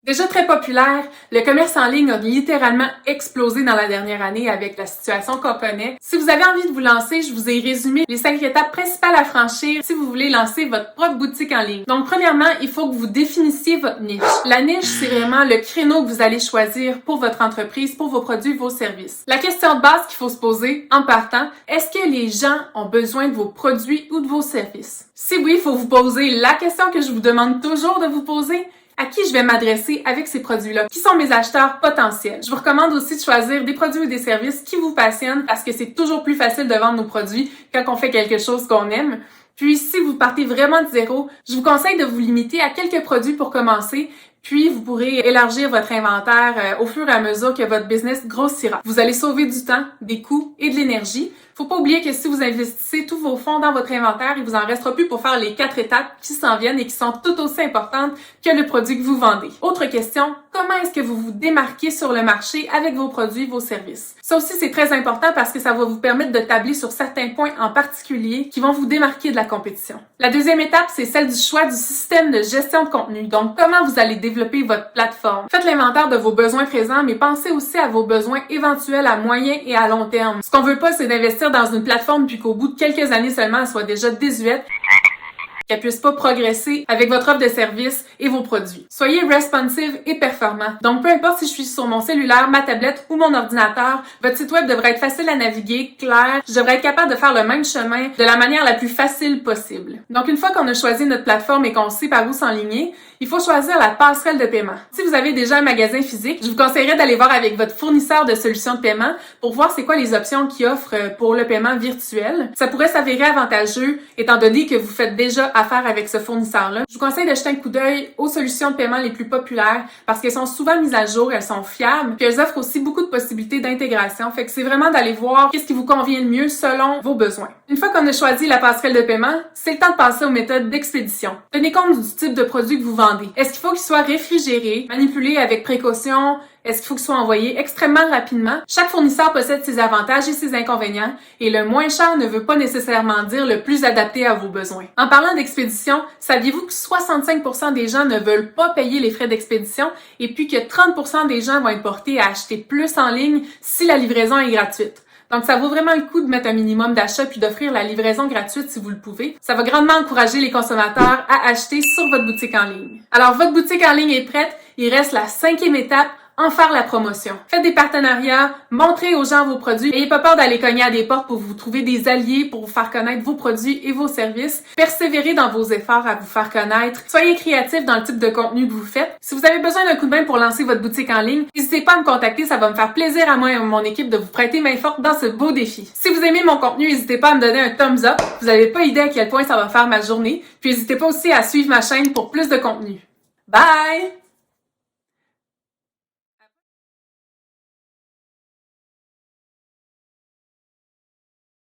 Déjà très populaire, le commerce en ligne a littéralement explosé dans la dernière année avec la situation qu'on connaît. Si vous avez envie de vous lancer, je vous ai résumé les 5 étapes principales à franchir si vous voulez lancer votre propre boutique en ligne. Donc premièrement, il faut que vous définissiez votre niche. La niche, c'est vraiment le créneau que vous allez choisir pour votre entreprise, pour vos produits, vos services. La question de base qu'il faut se poser en partant, est-ce que les gens ont besoin de vos produits ou de vos services? Si oui, il faut vous poser la question que je vous demande toujours de vous poser. À qui je vais m'adresser avec ces produits-là? Qui sont mes acheteurs potentiels? Je vous recommande aussi de choisir des produits ou des services qui vous passionnent parce que c'est toujours plus facile de vendre nos produits quand on fait quelque chose qu'on aime. Puis, si vous partez vraiment de zéro, je vous conseille de vous limiter à quelques produits pour commencer. Puis, vous pourrez élargir votre inventaire au fur et à mesure que votre business grossira. Vous allez sauver du temps, des coûts et de l'énergie. Faut pas oublier que si vous investissez tous vos fonds dans votre inventaire, il vous en restera plus pour faire les 4 étapes qui s'en viennent et qui sont tout aussi importantes que le produit que vous vendez. Autre question, comment est-ce que vous vous démarquez sur le marché avec vos produits, vos services? Ça aussi, c'est très important parce que ça va vous permettre de tabler sur certains points en particulier qui vont vous démarquer de la compétition. La deuxième étape, c'est celle du choix du système de gestion de contenu. Donc, comment vous allez développer votre plateforme. Faites l'inventaire de vos besoins présents, mais pensez aussi à vos besoins éventuels à moyen et à long terme. Ce qu'on veut pas, c'est d'investir dans une plateforme puis qu'au bout de quelques années seulement, elle soit déjà désuète, qu'elle puisse pas progresser avec votre offre de service et vos produits. Soyez responsive et performant. Donc, peu importe si je suis sur mon cellulaire, ma tablette ou mon ordinateur, votre site web devrait être facile à naviguer, clair. Je devrais être capable de faire le même chemin de la manière la plus facile possible. Donc, une fois qu'on a choisi notre plateforme et qu'on sait par où s'enligner, il faut choisir la passerelle de paiement. Si vous avez déjà un magasin physique, je vous conseillerais d'aller voir avec votre fournisseur de solutions de paiement pour voir c'est quoi les options qu'il offre pour le paiement virtuel. Ça pourrait s'avérer avantageux étant donné que vous faites déjà affaire avec ce fournisseur-là. Je vous conseille de jeter un coup d'œil aux solutions de paiement les plus populaires parce qu'elles sont souvent mises à jour, elles sont fiables, puis elles offrent aussi beaucoup de possibilités d'intégration. Fait que c'est vraiment d'aller voir qu'est-ce qui vous convient le mieux selon vos besoins. Une fois qu'on a choisi la passerelle de paiement, c'est le temps de passer aux méthodes d'expédition. Tenez compte du type de produit que vous vendez. Est-ce qu'il faut qu'il soit réfrigéré, manipulé avec précaution? Est-ce qu'il faut qu'il soit envoyé extrêmement rapidement? Chaque fournisseur possède ses avantages et ses inconvénients, et le moins cher ne veut pas nécessairement dire le plus adapté à vos besoins. En parlant d'expédition, saviez-vous que 65% des gens ne veulent pas payer les frais d'expédition, et puis que 30% des gens vont être portés à acheter plus en ligne si la livraison est gratuite? Donc, ça vaut vraiment le coup de mettre un minimum d'achat puis d'offrir la livraison gratuite si vous le pouvez. Ça va grandement encourager les consommateurs à acheter sur votre boutique en ligne. Alors, votre boutique en ligne est prête. Il reste la 5e étape, en faire la promotion. Faites des partenariats, montrez aux gens vos produits. N'ayez pas peur d'aller cogner à des portes pour vous trouver des alliés, pour vous faire connaître vos produits et vos services. Persévérez dans vos efforts à vous faire connaître. Soyez créatifs dans le type de contenu que vous faites. Si vous avez besoin d'un coup de main pour lancer votre boutique en ligne, n'hésitez pas à me contacter, ça va me faire plaisir à moi et à mon équipe de vous prêter main forte dans ce beau défi. Si vous aimez mon contenu, n'hésitez pas à me donner un thumbs up. Vous n'avez pas idée à quel point ça va faire ma journée. Puis n'hésitez pas aussi à suivre ma chaîne pour plus de contenu. Bye!